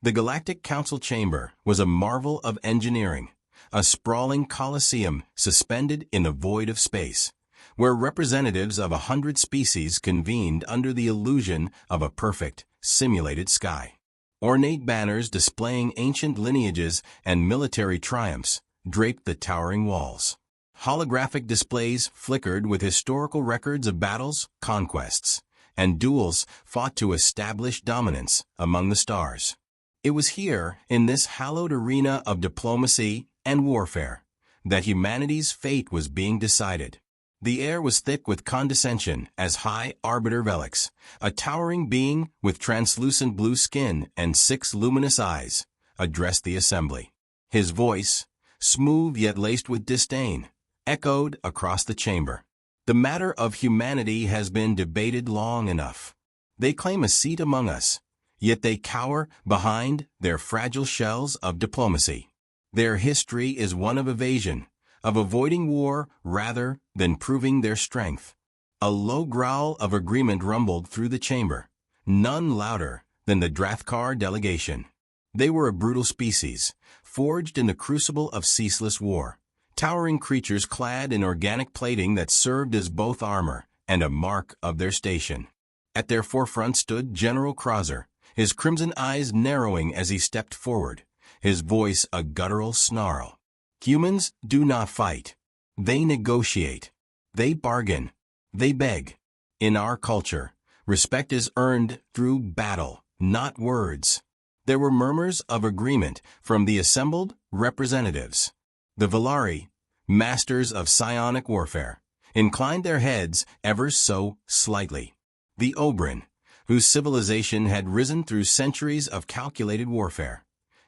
The Galactic Council chamber was a marvel of engineering, a sprawling coliseum suspended in the void of space, where representatives of 100 species convened under the illusion of a perfect, simulated sky. Ornate banners displaying ancient lineages and military triumphs draped the towering walls. Holographic displays flickered with historical records of battles, conquests, and duels fought to establish dominance among the stars. It was here, in this hallowed arena of diplomacy and warfare, that humanity's fate was being decided. The air was thick with condescension as High Arbiter Velix, a towering being with translucent blue skin and 6 luminous eyes, addressed the assembly. His voice, smooth yet laced with disdain, echoed across the chamber. The matter of humanity has been debated long enough. They claim a seat among us, yet they cower behind their fragile shells of diplomacy. Their history is one of evasion, of avoiding war rather than proving their strength. A low growl of agreement rumbled through the chamber, none louder than the Drathkar delegation. They were a brutal species, forged in the crucible of ceaseless war, towering creatures clad in organic plating that served as both armor and a mark of their station. At their forefront stood General Krauser, his crimson eyes narrowing as he stepped forward, his voice a guttural snarl. Humans do not fight. They negotiate. They bargain. They beg. In our culture, respect is earned through battle, not words. There were murmurs of agreement from the assembled representatives. The Valari, masters of psionic warfare, inclined their heads ever so slightly. The Oberyn, whose civilization had risen through centuries of calculated warfare,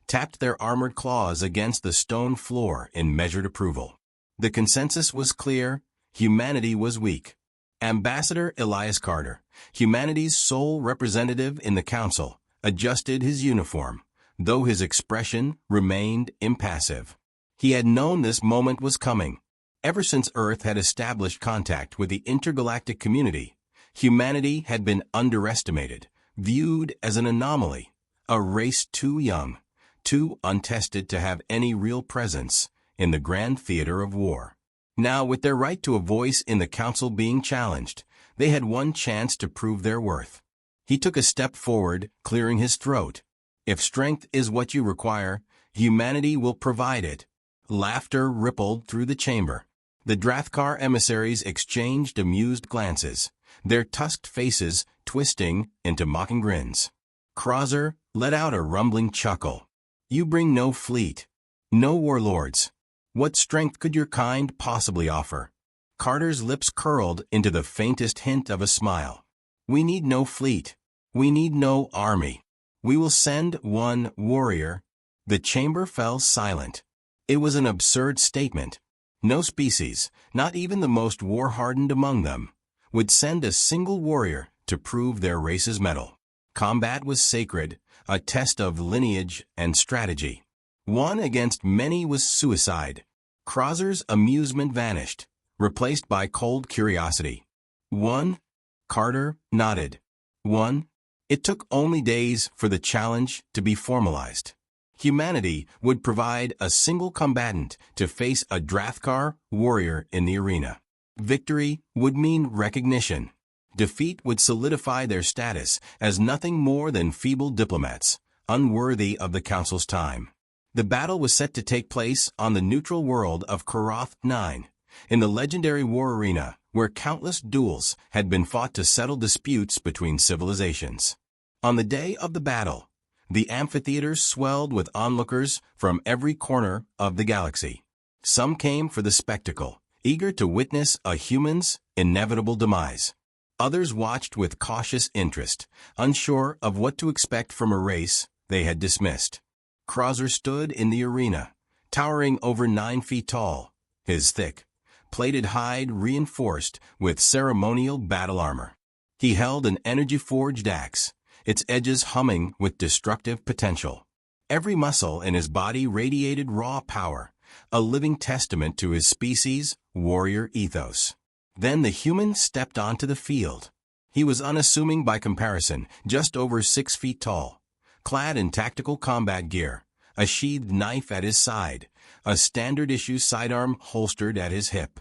tapped their armored claws against the stone floor in measured approval. The consensus was clear: humanity was weak. Ambassador Elias Carter, humanity's sole representative in the council, adjusted his uniform, though his expression remained impassive. He had known this moment was coming. Ever since Earth had established contact with the intergalactic community, humanity had been underestimated, viewed as an anomaly, a race too young, too untested to have any real presence in the grand theater of war. Now, with their right to a voice in the council being challenged, they had one chance to prove their worth. He took a step forward, clearing his throat. If strength is what you require, humanity will provide it. Laughter rippled through the chamber. The Drathkar emissaries exchanged amused glances, their tusked faces twisting into mocking grins. Krauser let out a rumbling chuckle. You bring no fleet, no warlords. What strength could your kind possibly offer? Carter's lips curled into the faintest hint of a smile. We need no fleet. We need no army. We will send one warrior. The chamber fell silent. It was an absurd statement. No species, not even the most war-hardened among them, would send a single warrior to prove their race's mettle. Combat was sacred, a test of lineage and strategy. One against many was suicide. Krauser's amusement vanished, replaced by cold curiosity. One? Carter nodded. One? It took only days for the challenge to be formalized. Humanity would provide a single combatant to face a Drathkar warrior in the arena. Victory would mean recognition. Defeat would solidify their status as nothing more than feeble diplomats, unworthy of the Council's time. The battle was set to take place on the neutral world of Koroth 9, in the legendary war arena where countless duels had been fought to settle disputes between civilizations. On the day of the battle, the amphitheater swelled with onlookers from every corner of the galaxy. Some came for the spectacle, eager to witness a human's inevitable demise. Others watched with cautious interest, unsure of what to expect from a race they had dismissed. Krauser stood in the arena, towering over 9 feet tall, his thick, plated hide reinforced with ceremonial battle armor. He held an energy-forged axe, its edges humming with destructive potential. Every muscle in his body radiated raw power, a living testament to his species' warrior ethos. Then the human stepped onto the field. He was unassuming by comparison, just over 6 feet tall, clad in tactical combat gear, a sheathed knife at his side, a standard-issue sidearm holstered at his hip.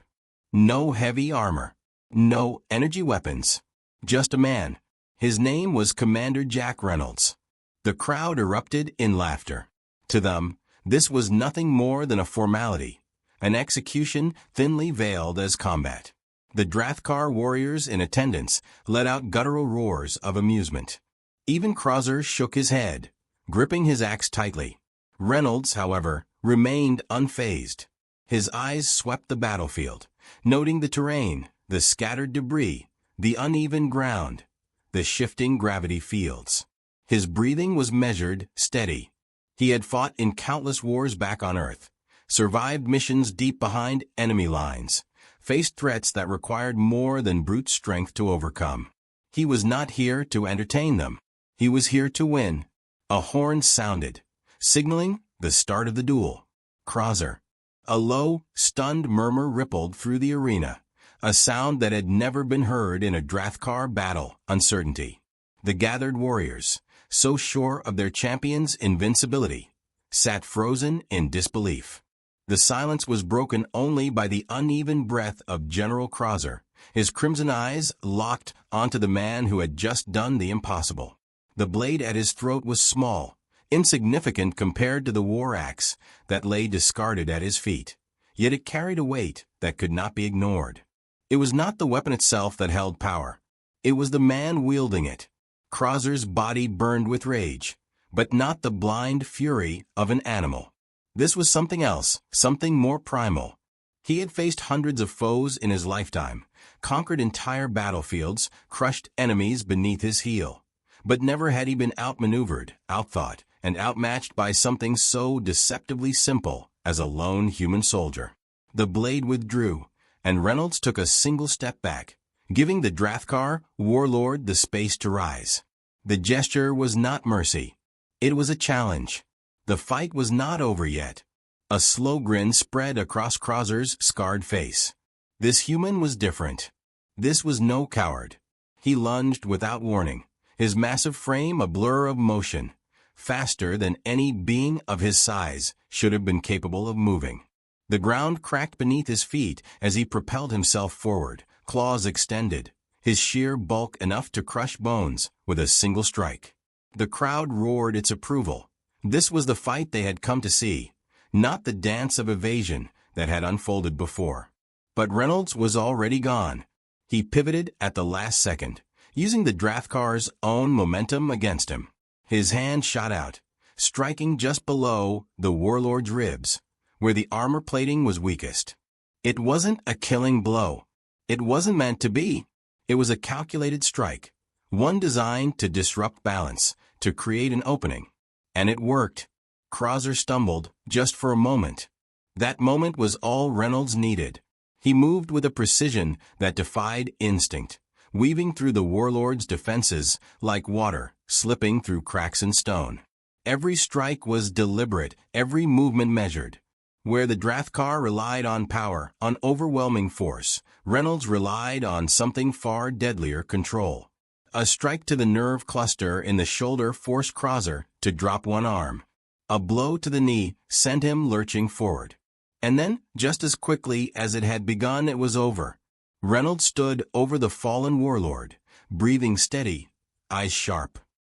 No heavy armor. No energy weapons. Just a man. His name was Commander Jack Reynolds. The crowd erupted in laughter. To them, this was nothing more than a formality, an execution thinly veiled as combat. The Drathkar warriors in attendance let out guttural roars of amusement. Even Krauser shook his head, gripping his axe tightly. Reynolds, however, remained unfazed. His eyes swept the battlefield, noting the terrain, the scattered debris, the uneven ground, the shifting gravity fields. His breathing was measured, steady. He had fought in countless wars back on Earth, survived missions deep behind enemy lines, faced threats that required more than brute strength to overcome. He was not here to entertain them. He was here to win. A horn sounded, signaling the start of the duel. Krauser. A low, stunned murmur rippled through the arena, a sound that had never been heard in a Drathkar battle. Uncertainty. The gathered warriors, so sure of their champion's invincibility, sat frozen in disbelief. The silence was broken only by the uneven breath of General Krauser, his crimson eyes locked onto the man who had just done the impossible. The blade at his throat was small, insignificant compared to the war axe that lay discarded at his feet, yet it carried a weight that could not be ignored. It was not the weapon itself that held power. It was the man wielding it. Krauser's body burned with rage, but not the blind fury of an animal. This was something else, something more primal. He had faced hundreds of foes in his lifetime, conquered entire battlefields, crushed enemies beneath his heel. But never had he been outmaneuvered, outthought, and outmatched by something so deceptively simple as a lone human soldier. The blade withdrew, and Reynolds took a single step back, giving the Drathkar warlord the space to rise. The gesture was not mercy. It was a challenge. The fight was not over yet. A slow grin spread across Krauser's scarred face. This human was different. This was no coward. He lunged without warning, his massive frame a blur of motion, faster than any being of his size should have been capable of moving. The ground cracked beneath his feet as he propelled himself forward, claws extended, his sheer bulk enough to crush bones with a single strike. The crowd roared its approval. This was the fight they had come to see, not the dance of evasion that had unfolded before. But Reynolds was already gone. He pivoted at the last second, using the Drathkar's own momentum against him. His hand shot out, striking just below the warlord's ribs, where the armor plating was weakest. It wasn't a killing blow. It wasn't meant to be. It was a calculated strike, one designed to disrupt balance, to create an opening. And it worked. Krauser stumbled, just for a moment. That moment was all Reynolds needed. He moved with a precision that defied instinct, weaving through the warlord's defenses like water, slipping through cracks in stone. Every strike was deliberate, every movement measured. Where the Drathkar relied on power, on overwhelming force, Reynolds relied on something far deadlier: control. A strike to the nerve cluster in the shoulder forced Krauser to drop one arm. A blow to the knee sent him lurching forward. And then, just as quickly as it had begun, it was over. Reynolds stood over the fallen warlord, breathing steady, eyes sharp.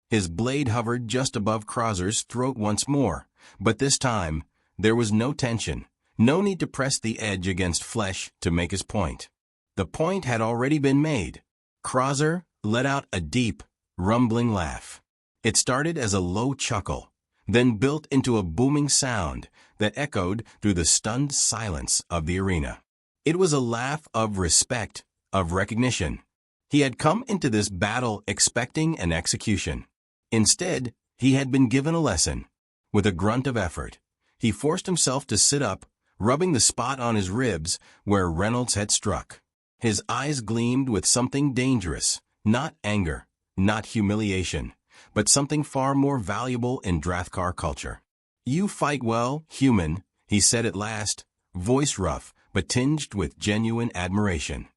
His blade hovered just above Krauser's throat once more, but this time, there was no tension, no need to press the edge against flesh to make his point. The point had already been made. Krauser let out a deep, rumbling laugh. It started as a low chuckle, then built into a booming sound that echoed through the stunned silence of the arena. It was a laugh of respect, of recognition. He had come into this battle expecting an execution. Instead, he had been given a lesson. With a grunt of effort, he forced himself to sit up, rubbing the spot on his ribs where Reynolds had struck. His eyes gleamed with something dangerous, not anger, not humiliation, but something far more valuable in Drathkar culture. "You fight well, human," he said at last, voice rough but tinged with genuine admiration.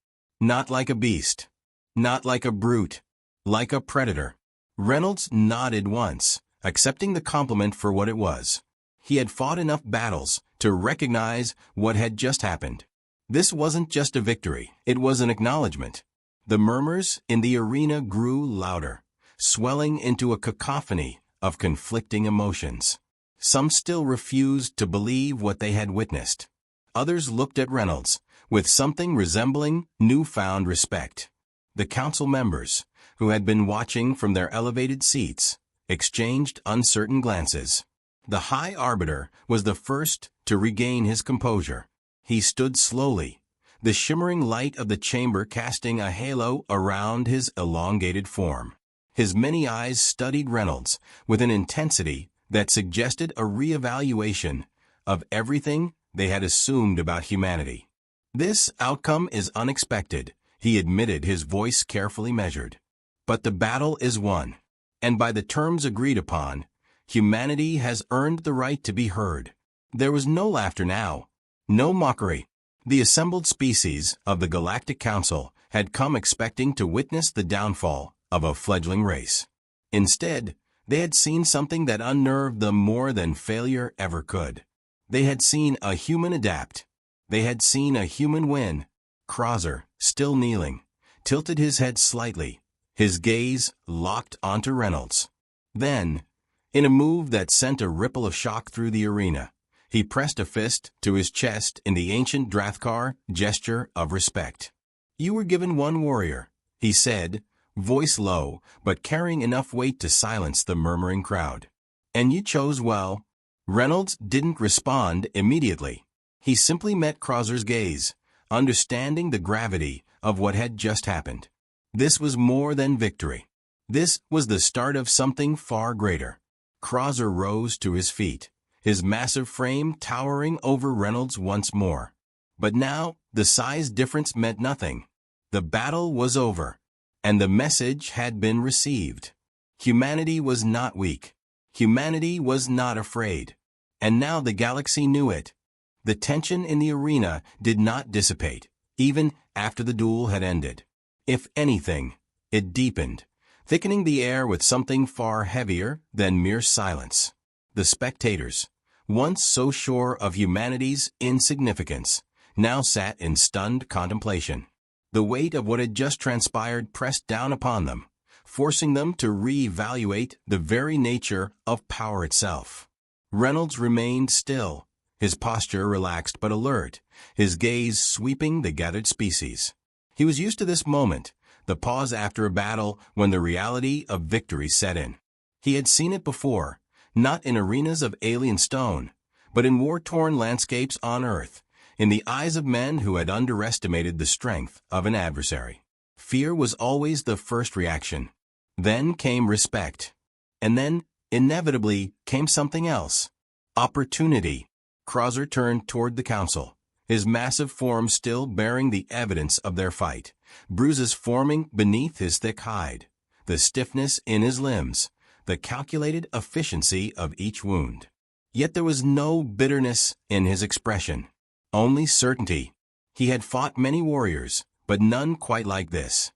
"Not like a beast. Not like a brute. Like a predator." Reynolds nodded once, accepting the compliment for what it was. He had fought enough battles to recognize what had just happened. This wasn't just a victory, it was an acknowledgement. The murmurs in the arena grew louder, swelling into a cacophony of conflicting emotions. Some still refused to believe what they had witnessed. Others looked at Reynolds with something resembling newfound respect. The council members, who had been watching from their elevated seats, exchanged uncertain glances. The High Arbiter was the first to regain his composure. He stood slowly, the shimmering light of the chamber casting a halo around his elongated form. His many eyes studied Reynolds with an intensity that suggested a reevaluation of everything they had assumed about humanity. "This outcome is unexpected," he admitted, his voice carefully measured. "But the battle is won, and by the terms agreed upon, humanity has earned the right to be heard." There was no laughter now, no mockery. The assembled species of the Galactic Council had come expecting to witness the downfall of a fledgling race. Instead, they had seen something that unnerved them more than failure ever could. They had seen a human adapt. They had seen a human win. Krauser, still kneeling, tilted his head slightly, his gaze locked onto Reynolds. Then, in a move that sent a ripple of shock through the arena, he pressed a fist to his chest in the ancient Drathkar gesture of respect. "You were given one warrior," he said, voice low but carrying enough weight to silence the murmuring crowd. "And you chose well." Reynolds didn't respond immediately. He simply met Krauser's gaze, understanding the gravity of what had just happened. This was more than victory. This was the start of something far greater. Krauser rose to his feet, his massive frame towering over Reynolds once more. But now, the size difference meant nothing. The battle was over, and the message had been received. Humanity was not weak. Humanity was not afraid. And now the galaxy knew it. The tension in the arena did not dissipate, even after the duel had ended. If anything, it deepened, thickening the air with something far heavier than mere silence. The spectators, once so sure of humanity's insignificance, now sat in stunned contemplation. The weight of what had just transpired pressed down upon them, forcing them to re-evaluate the very nature of power itself. Reynolds remained still, his posture relaxed but alert, his gaze sweeping the gathered species. He was used to this moment, the pause after a battle when the reality of victory set in. He had seen it before, not in arenas of alien stone, but in war-torn landscapes on Earth, in the eyes of men who had underestimated the strength of an adversary. Fear was always the first reaction. Then came respect. And then, inevitably, came something else. Opportunity. Krauser turned toward the council, his massive form still bearing the evidence of their fight, bruises forming beneath his thick hide, the stiffness in his limbs, the calculated efficiency of each wound. Yet there was no bitterness in his expression, only certainty. He had fought many warriors, but none quite like this.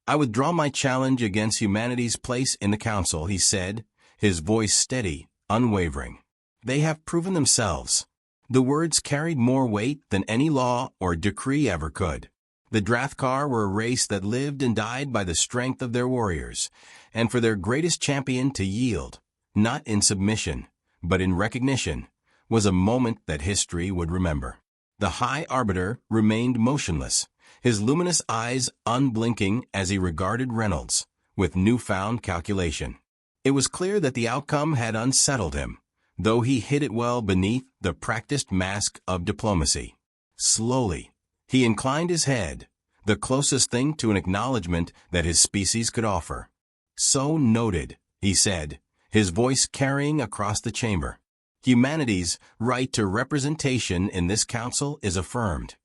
"I withdraw my challenge against humanity's place in the council," he said, his voice steady, unwavering. "They have proven themselves." The words carried more weight than any law or decree ever could. The Drathkar were a race that lived and died by the strength of their warriors, and for their greatest champion to yield, not in submission, but in recognition, was a moment that history would remember. The High Arbiter remained motionless, his luminous eyes unblinking as he regarded Reynolds, with newfound calculation. It was clear that the outcome had unsettled him, though he hid it well beneath the practiced mask of diplomacy. Slowly, he inclined his head, the closest thing to an acknowledgement that his species could offer. "So noted," he said, his voice carrying across the chamber. "Humanity's right to representation in this council is affirmed."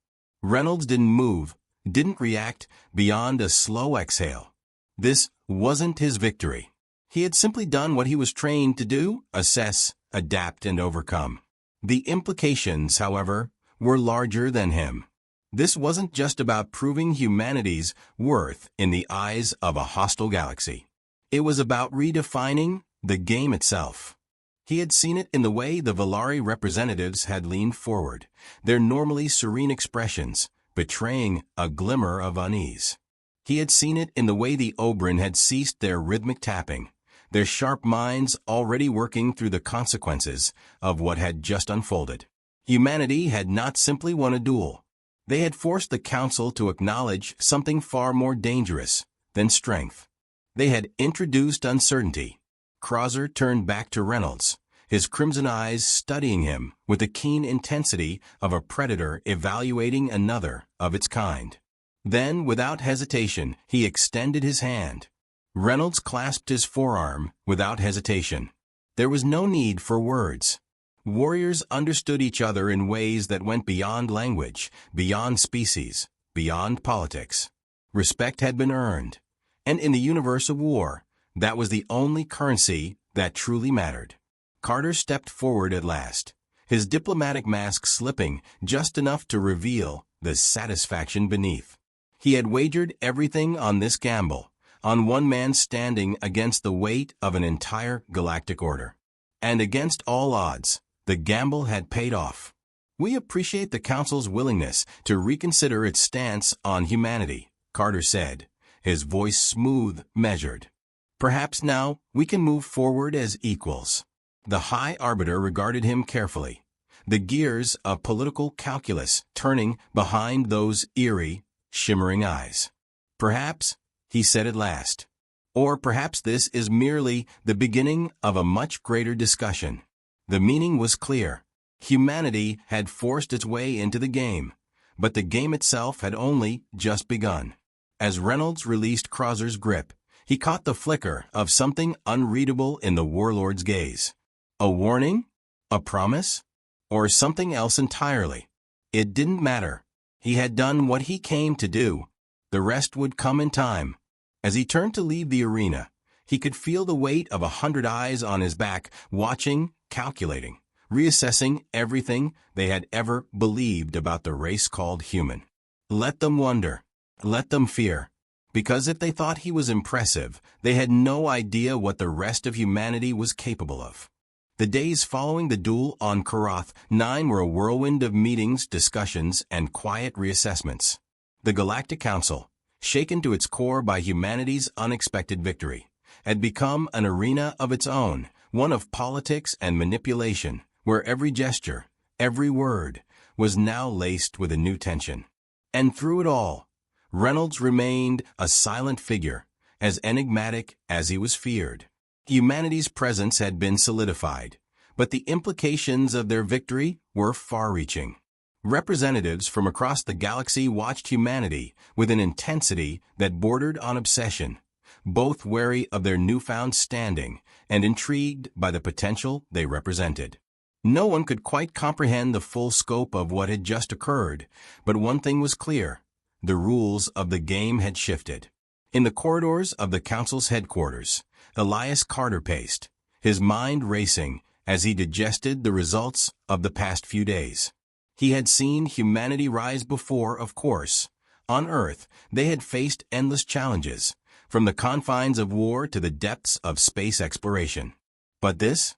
Reynolds didn't move, didn't react beyond a slow exhale. This wasn't his victory. He had simply done what he was trained to do: assess, adapt, and overcome. The implications, however, were larger than him. This wasn't just about proving humanity's worth in the eyes of a hostile galaxy. It was about redefining The game itself. He had seen it in the way the Valari representatives had leaned forward, their normally serene expressions betraying a glimmer of unease. He had seen it in the way the Oberyn had ceased their rhythmic tapping, their sharp minds already working through the consequences of what had just unfolded. Humanity had not simply won a duel. They had forced the Council to acknowledge something far more dangerous than strength. They had introduced uncertainty. Krauser turned back to Reynolds, his crimson eyes studying him with the keen intensity of a predator evaluating another of its kind. Then, without hesitation, he extended his hand. Reynolds clasped his forearm without hesitation. There was no need for words. Warriors understood each other in ways that went beyond language, beyond species, beyond politics. Respect had been earned, and in the universe of war, that was the only currency that truly mattered. Carter stepped forward at last, his diplomatic mask slipping just enough to reveal the satisfaction beneath. He had wagered everything on this gamble, on one man standing against the weight of an entire galactic order. And against all odds, the gamble had paid off. "We appreciate the Council's willingness to reconsider its stance on humanity," Carter said, his voice smooth, measured. "Perhaps now we can move forward as equals." The High Arbiter regarded him carefully, the gears of political calculus turning behind those eerie, shimmering eyes. "Perhaps," he said at last, "or perhaps this is merely the beginning of a much greater discussion." The meaning was clear. Humanity had forced its way into the game, but the game itself had only just begun. As Reynolds released Krauser's grip, he caught the flicker of something unreadable in the warlord's gaze. A warning? A promise? Or something else entirely? It didn't matter. He had done what he came to do. The rest would come in time. As he turned to leave the arena, he could feel the weight of 100 eyes on his back, watching, calculating, reassessing everything they had ever believed about the race called human. Let them wonder. Let them fear. Because if they thought he was impressive, they had no idea what the rest of humanity was capable of. The days following the duel on Karath 9 were a whirlwind of meetings, discussions, and quiet reassessments. The Galactic Council, shaken to its core by humanity's unexpected victory, had become an arena of its own, one of politics and manipulation, where every gesture, every word, was now laced with a new tension. And through it all, Reynolds remained a silent figure, as enigmatic as he was feared. Humanity's presence had been solidified, but the implications of their victory were far-reaching. Representatives from across the galaxy watched humanity with an intensity that bordered on obsession, both wary of their newfound standing and intrigued by the potential they represented. No one could quite comprehend the full scope of what had just occurred, but one thing was clear: the rules of the game had shifted. In the corridors of the Council's headquarters, Elias Carter paced, his mind racing as he digested the results of the past few days. He had seen humanity rise before, of course. On Earth, they had faced endless challenges, from the confines of war to the depths of space exploration. But this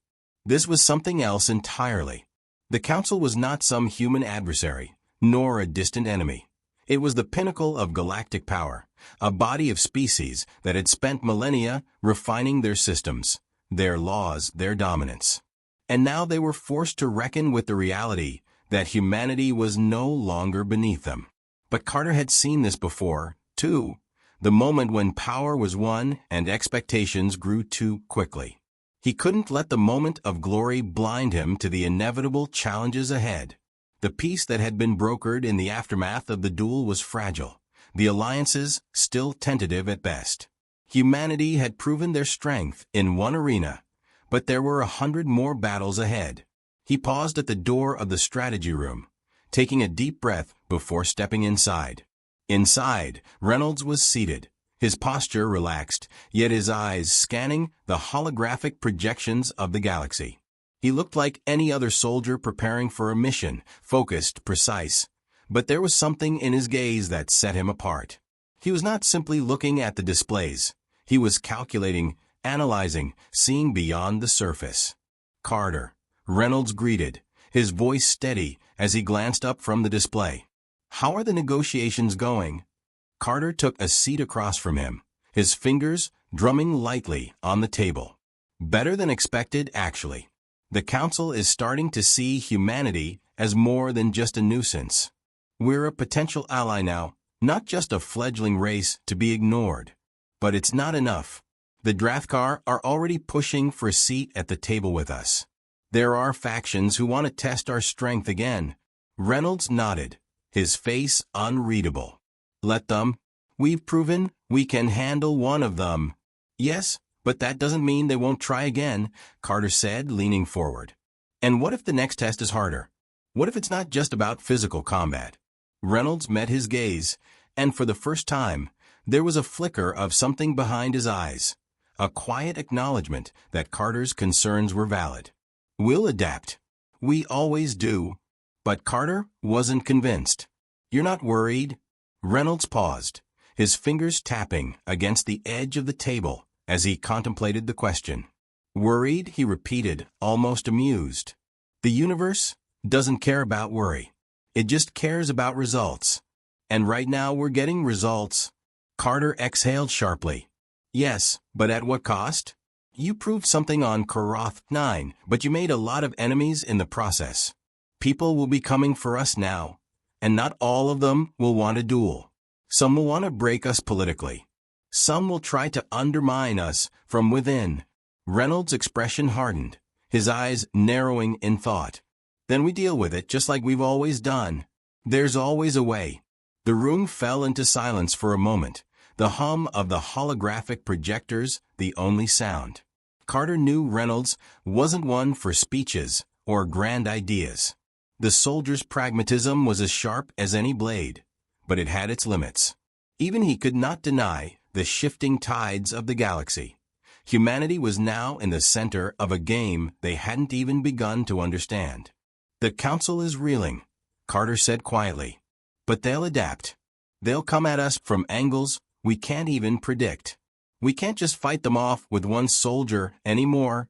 was something else entirely. The Council was not some human adversary, nor a distant enemy. It was the pinnacle of galactic power, a body of species that had spent millennia refining their systems, their laws, their dominance. And now they were forced to reckon with the reality that humanity was no longer beneath them. But Carter had seen this before, too, the moment when power was won and expectations grew too quickly. He couldn't let the moment of glory blind him to the inevitable challenges ahead. The peace that had been brokered in the aftermath of the duel was fragile, the alliances still tentative at best. Humanity had proven their strength in one arena, but there were 100 more battles ahead. He paused at the door of the strategy room, taking a deep breath before stepping inside. Inside, Reynolds was seated, his posture relaxed, yet his eyes scanning the holographic projections of the galaxy. He looked like any other soldier preparing for a mission, focused, precise. But there was something in his gaze that set him apart. He was not simply looking at the displays. He was calculating, analyzing, seeing beyond the surface. "Carter," Reynolds greeted, his voice steady as he glanced up from the display. "How are the negotiations going?" Carter took a seat across from him, his fingers drumming lightly on the table. "Better than expected, actually. The Council is starting to see humanity as more than just a nuisance. We're a potential ally now, not just a fledgling race to be ignored. But it's not enough. The Drathkar are already pushing for a seat at the table with us. There are factions who want to test our strength again." Reynolds nodded, his face unreadable. "Let them. We've proven we can handle one of them." "Yes, but that doesn't mean they won't try again," Carter said, leaning forward. "And what if the next test is harder? What if it's not just about physical combat?" Reynolds met his gaze, and for the first time, there was a flicker of something behind his eyes, a quiet acknowledgement that Carter's concerns were valid. "We'll adapt. We always do." But Carter wasn't convinced. "You're not worried?" Reynolds paused, his fingers tapping against the edge of the table as he contemplated the question. "Worried?" he repeated, almost amused. "The universe doesn't care about worry. It just cares about results. And right now we're getting results." Carter exhaled sharply. "Yes, but at what cost? You proved something on Koroth 9, but you made a lot of enemies in the process. People will be coming for us now, and not all of them will want a duel. Some will want to break us politically. Some will try to undermine us from within." Reynolds' expression hardened, his eyes narrowing in thought. "Then we deal with it just like we've always done. There's always a way." The room fell into silence for a moment, the hum of the holographic projectors the only sound. Carter knew Reynolds wasn't one for speeches or grand ideas. The soldier's pragmatism was as sharp as any blade, but it had its limits. Even he could not deny the shifting tides of the galaxy. Humanity was now in the center of a game they hadn't even begun to understand. "The Council is reeling," Carter said quietly. "But they'll adapt. They'll come at us from angles we can't even predict. We can't just fight them off with one soldier anymore."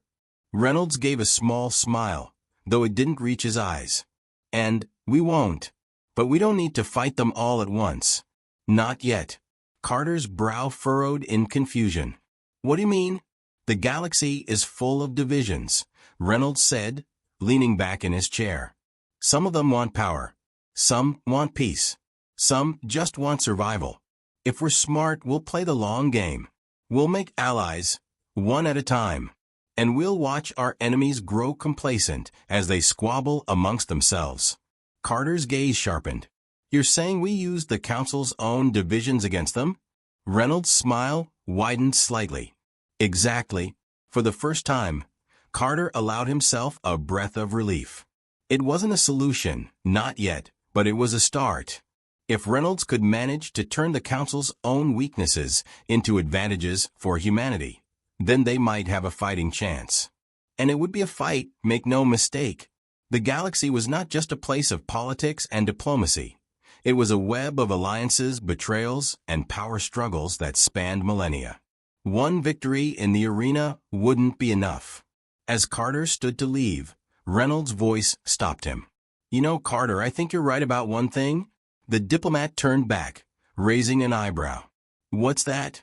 Reynolds gave a small smile, though it didn't reach his eyes. "And we won't. But we don't need to fight them all at once. Not yet." Carter's brow furrowed in confusion. "What do you mean?" "The galaxy is full of divisions," Reynolds said, leaning back in his chair. "Some of them want power. Some want peace. Some just want survival. If we're smart, we'll play the long game. We'll make allies, one at a time. And we'll watch our enemies grow complacent as they squabble amongst themselves." Carter's gaze sharpened. "You're saying we use the Council's own divisions against them?" Reynolds' smile widened slightly. "Exactly." For the first time, Carter allowed himself a breath of relief. It wasn't a solution, not yet, but it was a start. If Reynolds could manage to turn the Council's own weaknesses into advantages for humanity, then they might have a fighting chance. And it would be a fight, make no mistake. The galaxy was not just a place of politics and diplomacy. It was a web of alliances, betrayals, and power struggles that spanned millennia. One victory in the arena wouldn't be enough. As Carter stood to leave, Reynolds' voice stopped him. "You know, Carter, I think you're right about one thing." The diplomat turned back, raising an eyebrow. "What's that?"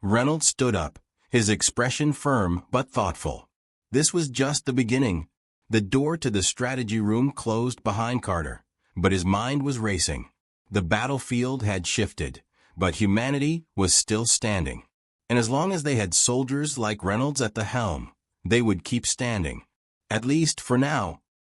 Reynolds stood up, his expression firm but thoughtful. This was just the beginning. The door to the strategy room closed behind Carter, but his mind was racing. The battlefield had shifted, but humanity was still standing. And as long as they had soldiers like Reynolds at the helm, they would keep standing. At least for now.